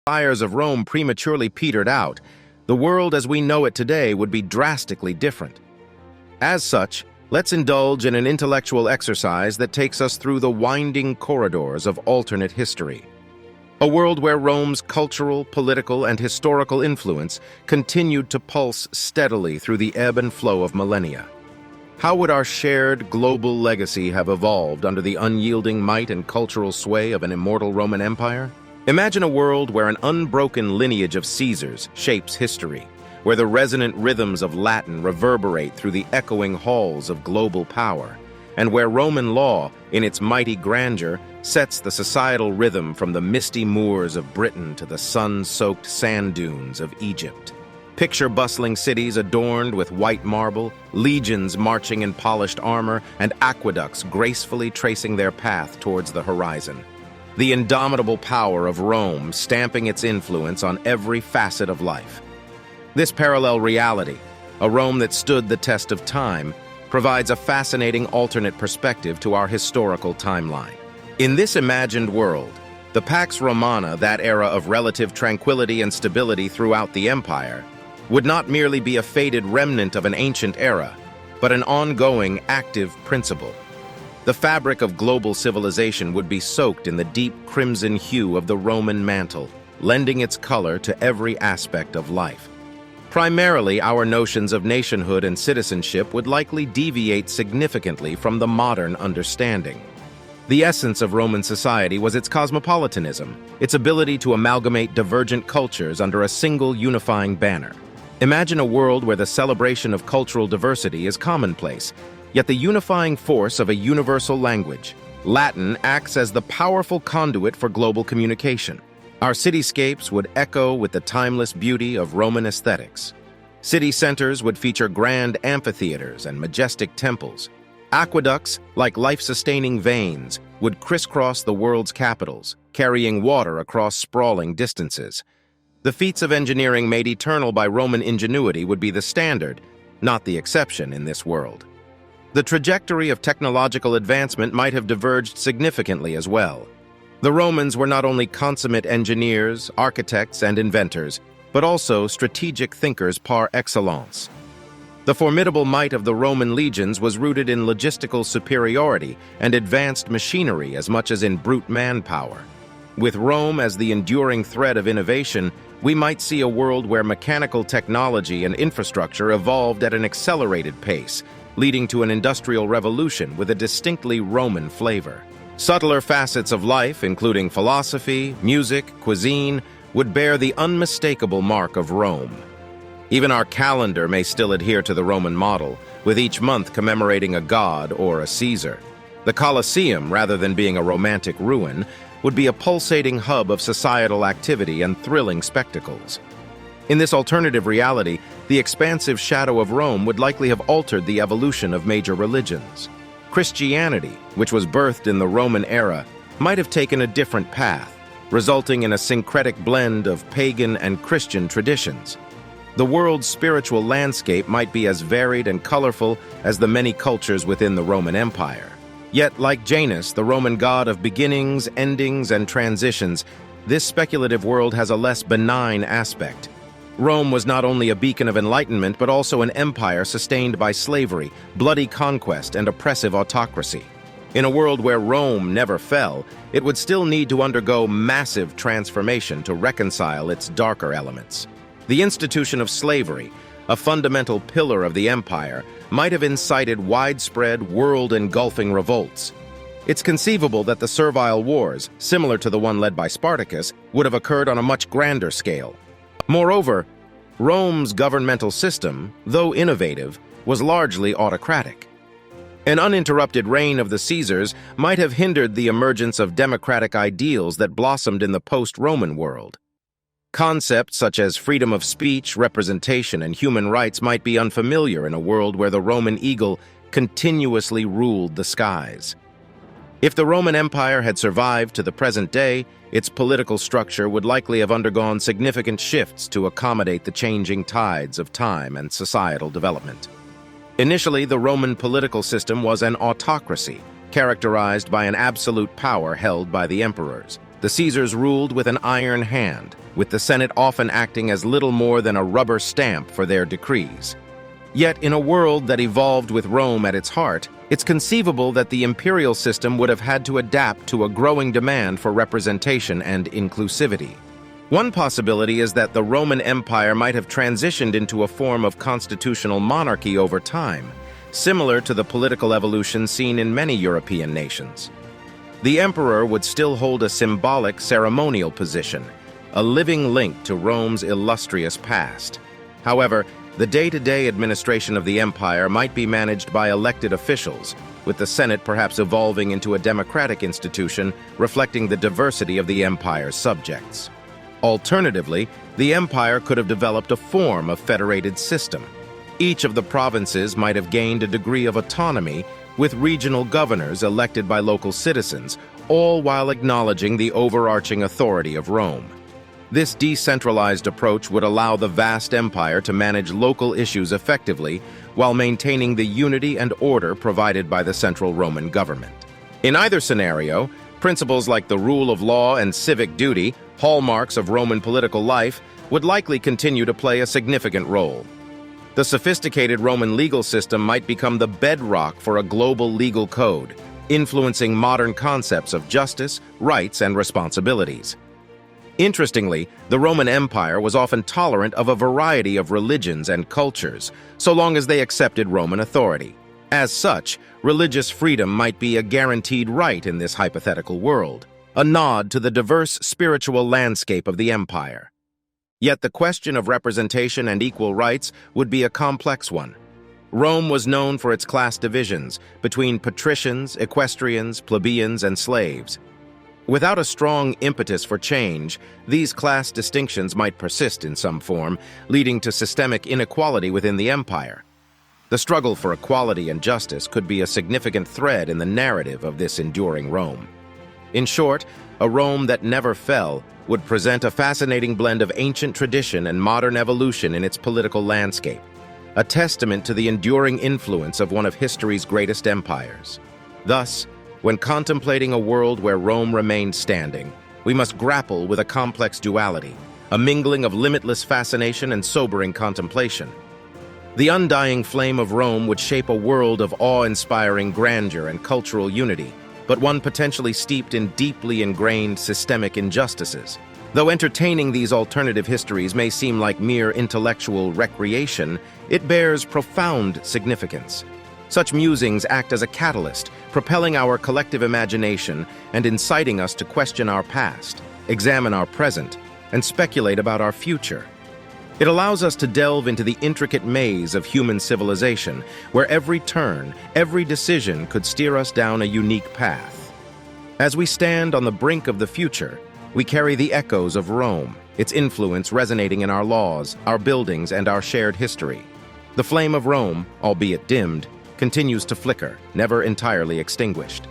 empires of Rome prematurely petered out, the world as we know it today would be drastically different. As such, let's indulge in an intellectual exercise that takes us through the winding corridors of alternate history. A world where Rome's cultural, political, and historical influence continued to pulse steadily through the ebb and flow of millennia. How would our shared global legacy have evolved under the unyielding might and cultural sway of an immortal Roman Empire? Imagine a world where an unbroken lineage of Caesars shapes history, where the resonant rhythms of Latin reverberate through the echoing halls of global power, and where Roman law, in its mighty grandeur, sets the societal rhythm from the misty moors of Britain to the sun-soaked sand dunes of Egypt. Picture bustling cities adorned with white marble, legions marching in polished armor, and aqueducts gracefully tracing their path towards the horizon. The indomitable power of Rome stamping its influence on every facet of life. This parallel reality, a Rome that stood the test of time, provides a fascinating alternate perspective to our historical timeline. In this imagined world, the Pax Romana, that era of relative tranquility and stability throughout the empire, would not merely be a faded remnant of an ancient era, but an ongoing, active principle. The fabric of global civilization would be soaked in the deep crimson hue of the Roman mantle, lending its color to every aspect of life. Primarily, our notions of nationhood and citizenship would likely deviate significantly from the modern understanding. The essence of Roman society was its cosmopolitanism, its ability to amalgamate divergent cultures under a single unifying banner. Imagine a world where the celebration of cultural diversity is commonplace, yet the unifying force of a universal language, Latin, acts as the powerful conduit for global communication. Our cityscapes would echo with the timeless beauty of Roman aesthetics. City centers would feature grand amphitheaters and majestic temples. Aqueducts, like life-sustaining veins, would crisscross the world's capitals, carrying water across sprawling distances. The feats of engineering made eternal by Roman ingenuity would be the standard, not the exception in this world. The trajectory of technological advancement might have diverged significantly as well. The Romans were not only consummate engineers, architects, and inventors, but also strategic thinkers par excellence. The formidable might of the Roman legions was rooted in logistical superiority and advanced machinery as much as in brute manpower. With Rome as the enduring thread of innovation, we might see a world where mechanical technology and infrastructure evolved at an accelerated pace, leading to an industrial revolution with a distinctly Roman flavor. Subtler facets of life, including philosophy, music, cuisine, would bear the unmistakable mark of Rome. Even our calendar may still adhere to the Roman model, with each month commemorating a god or a Caesar. The Colosseum, rather than being a romantic ruin, would be a pulsating hub of societal activity and thrilling spectacles. In this alternative reality, the expansive shadow of Rome would likely have altered the evolution of major religions. Christianity, which was birthed in the Roman era, might have taken a different path, resulting in a syncretic blend of pagan and Christian traditions. The world's spiritual landscape might be as varied and colorful as the many cultures within the Roman Empire. Yet, like Janus, the Roman god of beginnings, endings, and transitions, this speculative world has a less benign aspect. Rome was not only a beacon of enlightenment, but also an empire sustained by slavery, bloody conquest, and oppressive autocracy. In a world where Rome never fell, it would still need to undergo massive transformation to reconcile its darker elements. The institution of slavery, a fundamental pillar of the empire, might have incited widespread, world-engulfing revolts. It's conceivable that the servile wars, similar to the one led by Spartacus, would have occurred on a much grander scale. Moreover, Rome's governmental system, though innovative, was largely autocratic. An uninterrupted reign of the Caesars might have hindered the emergence of democratic ideals that blossomed in the post-Roman world. Concepts such as freedom of speech, representation, and human rights might be unfamiliar in a world where the Roman eagle continuously ruled the skies. If the Roman Empire had survived to the present day, its political structure would likely have undergone significant shifts to accommodate the changing tides of time and societal development. Initially, the Roman political system was an autocracy, characterized by an absolute power held by the emperors. The Caesars ruled with an iron hand, with the Senate often acting as little more than a rubber stamp for their decrees. Yet, in a world that evolved with Rome at its heart, it's conceivable that the imperial system would have had to adapt to a growing demand for representation and inclusivity. One possibility is that the Roman Empire might have transitioned into a form of constitutional monarchy over time, similar to the political evolution seen in many European nations. The emperor would still hold a symbolic ceremonial position, a living link to Rome's illustrious past. However, the day-to-day administration of the empire might be managed by elected officials, with the Senate perhaps evolving into a democratic institution reflecting the diversity of the empire's subjects. Alternatively, the empire could have developed a form of federated system. Each of the provinces might have gained a degree of autonomy, with regional governors elected by local citizens, all while acknowledging the overarching authority of Rome. This decentralized approach would allow the vast empire to manage local issues effectively while maintaining the unity and order provided by the central Roman government. In either scenario, principles like the rule of law and civic duty, hallmarks of Roman political life, would likely continue to play a significant role. The sophisticated Roman legal system might become the bedrock for a global legal code, influencing modern concepts of justice, rights, and responsibilities. Interestingly, the Roman Empire was often tolerant of a variety of religions and cultures, so long as they accepted Roman authority. As such, religious freedom might be a guaranteed right in this hypothetical world, a nod to the diverse spiritual landscape of the empire. Yet the question of representation and equal rights would be a complex one. Rome was known for its class divisions between patricians, equestrians, plebeians, and slaves. Without a strong impetus for change, these class distinctions might persist in some form, leading to systemic inequality within the empire. The struggle for equality and justice could be a significant thread in the narrative of this enduring Rome. In short, a Rome that never fell would present a fascinating blend of ancient tradition and modern evolution in its political landscape, a testament to the enduring influence of one of history's greatest empires. Thus, when contemplating a world where Rome remained standing, we must grapple with a complex duality, a mingling of limitless fascination and sobering contemplation. The undying flame of Rome would shape a world of awe-inspiring grandeur and cultural unity, but one potentially steeped in deeply ingrained systemic injustices. Though entertaining these alternative histories may seem like mere intellectual recreation, it bears profound significance. Such musings act as a catalyst, propelling our collective imagination and inciting us to question our past, examine our present, and speculate about our future. It allows us to delve into the intricate maze of human civilization, where every turn, every decision could steer us down a unique path. As we stand on the brink of the future, we carry the echoes of Rome, its influence resonating in our laws, our buildings, and our shared history. The flame of Rome, albeit dimmed, continues to flicker, never entirely extinguished.